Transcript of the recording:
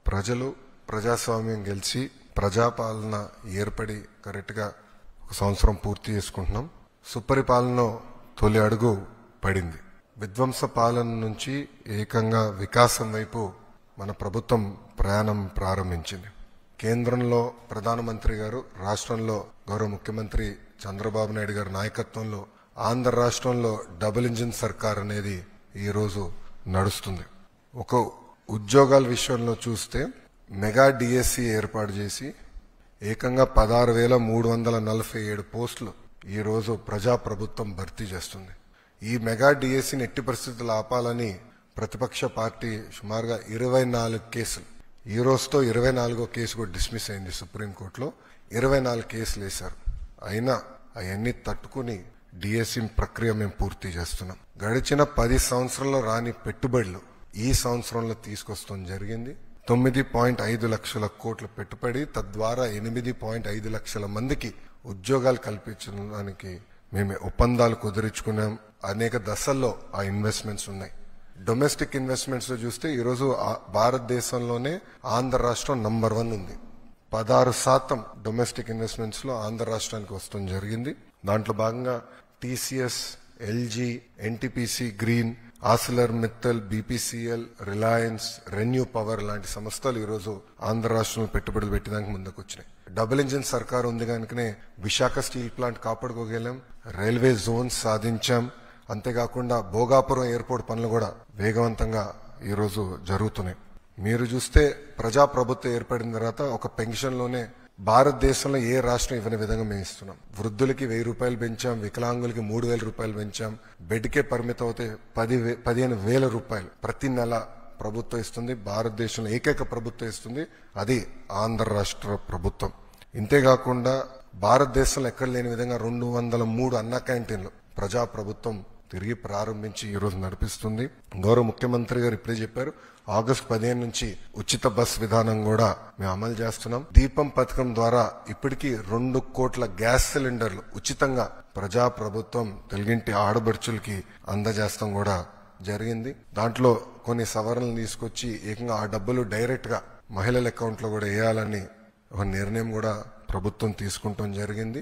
ప్రజలు ప్రజాస్వామ్యం గెలిచి ప్రజాపాలన ఏర్పడి కరెక్ట్గా ఒక సంవత్సరం పూర్తి చేసుకుంటున్నాం. సుపరిపాలన తొలి అడుగు పడింది. విధ్వంస పాలన నుంచి ఏకంగా వికాసం వైపు మన ప్రభుత్వం ప్రయాణం ప్రారంభించింది. కేంద్రంలో ప్రధానమంత్రి గారు, రాష్ట్రంలో గౌరవ ముఖ్యమంత్రి చంద్రబాబు నాయుడు గారి నాయకత్వంలో ఆంధ్ర రాష్ట్రంలో డబుల్ ఇంజిన్ సర్కార్ అనేది ఈరోజు నడుస్తుంది. ఒక ఉద్యోగాల విషయంలో చూస్తే మెగా డిఎస్సి ఏర్పాటు చేసి ఏకంగా 16,347 పోస్టులు ఈరోజు ప్రజాప్రభుత్వం భర్తీ చేస్తుంది. ఈ మెగా డిఎస్సిని ఎట్టి పరిస్థితులు ఆపాలని ప్రతిపక్ష పార్టీ సుమారుగా 24 కేసులు, ఈ రోజుతో 24వ కేసు కూడా డిస్మిస్ అయింది సుప్రీంకోర్టులో. 24 కేసులు వేశారు. అయినా అవన్నీ తట్టుకుని డిఎస్సి ప్రక్రియ మేము పూర్తి చేస్తున్నాం. గడిచిన 10 సంవత్సరాల్లో రాని పెట్టుబడులు ఈ సంవత్సరంలో తీసుకొస్తాం జరిగింది. 9.5 లక్షల కోట్ల పెట్టుబడి, తద్వారా 8.5 లక్షల మందికి ఉద్యోగాలు కల్పించడానికి మేము ఒప్పందాలు కుదుర్చుకున్నాం. అనేక దశల్లో ఆ ఇన్వెస్ట్మెంట్స్ ఉన్నాయి. డొమెస్టిక్ ఇన్వెస్ట్మెంట్స్ లో చూస్తే ఈరోజు భారతదేశంలోనే ఆంధ్ర రాష్ట్రం నంబర్ 1 ఉంది. 16% డొమెస్టిక్ ఇన్వెస్ట్మెంట్స్ లో ఆంధ్ర రాష్ట్రానికి వస్తాం జరిగింది. దాంట్లో భాగంగా TCS, LG, NTPC green, ఆసిలర్ Mittal, BPCL, Reliance, renew power లాంటి సంస్థలు ఈరోజు ఆంధ్ర రాష్ట్రంలో పెట్టుబడులు పెట్టడానికి ముందుకు వచ్చినాయి. డబుల్ ఇంజిన్ సర్కార్ ఉంది కనుకనే విశాఖ స్టీల్ ప్లాంట్ కాపాడుకోగలం, రైల్వే జోన్స్ సాధించాం. అంతేకాకుండా భోగాపురం ఎయిర్పోర్ట్ పనులు కూడా వేగవంతంగా ఈరోజు జరుగుతున్నాయి. మీరు చూస్తే ప్రజాప్రభుత్వం ఏర్పడిన తర్వాత ఒక పెన్షన్లోనే భారతదేశంలో ఏ రాష్ట్రం ఇవ్వని విధంగా మేము ఇస్తున్నాం. వృద్ధులకి 1000 రూపాయలు పెంచాం, వికలాంగులకి 3000 రూపాయలు పెంచాం. బెడ్కే పరిమితం అవుతే 15,000 రూపాయలు ప్రతి నెల ప్రభుత్వం ఇస్తుంది. భారతదేశంలో ఏకైక ప్రభుత్వం ఇస్తుంది, అది ఆంధ్ర రాష్ట్ర ప్రభుత్వం. ఇంతేకాకుండా భారతదేశంలో ఎక్కడ లేని విధంగా 203 అన్న క్యాంటీన్లు ప్రజాప్రభుత్వం తిరిగి ప్రారంభించి ఈరోజు నడిపిస్తుంది. గౌరవ ముఖ్యమంత్రి గారు ఇప్పుడే చెప్పారు, ఆగస్టు 15 నుంచి ఉచిత బస్ విధానం కూడా మేము అమలు చేస్తున్నాం. దీపం పథకం ద్వారా ఇప్పటికీ 2 కోట్ల గ్యాస్ సిలిండర్లు ఉచితంగా ప్రజాప్రభుత్వం తెలుగింటి ఆడబడుచులకి అందజేస్తాం కూడా జరిగింది. దాంట్లో కొన్ని సవరణలు తీసుకొచ్చి ఏకంగా ఆ డబ్బులు డైరెక్ట్ గా మహిళల అకౌంట్ లో కూడా వేయాలని ఒక నిర్ణయం కూడా ప్రభుత్వం తీసుకుంటాం జరిగింది.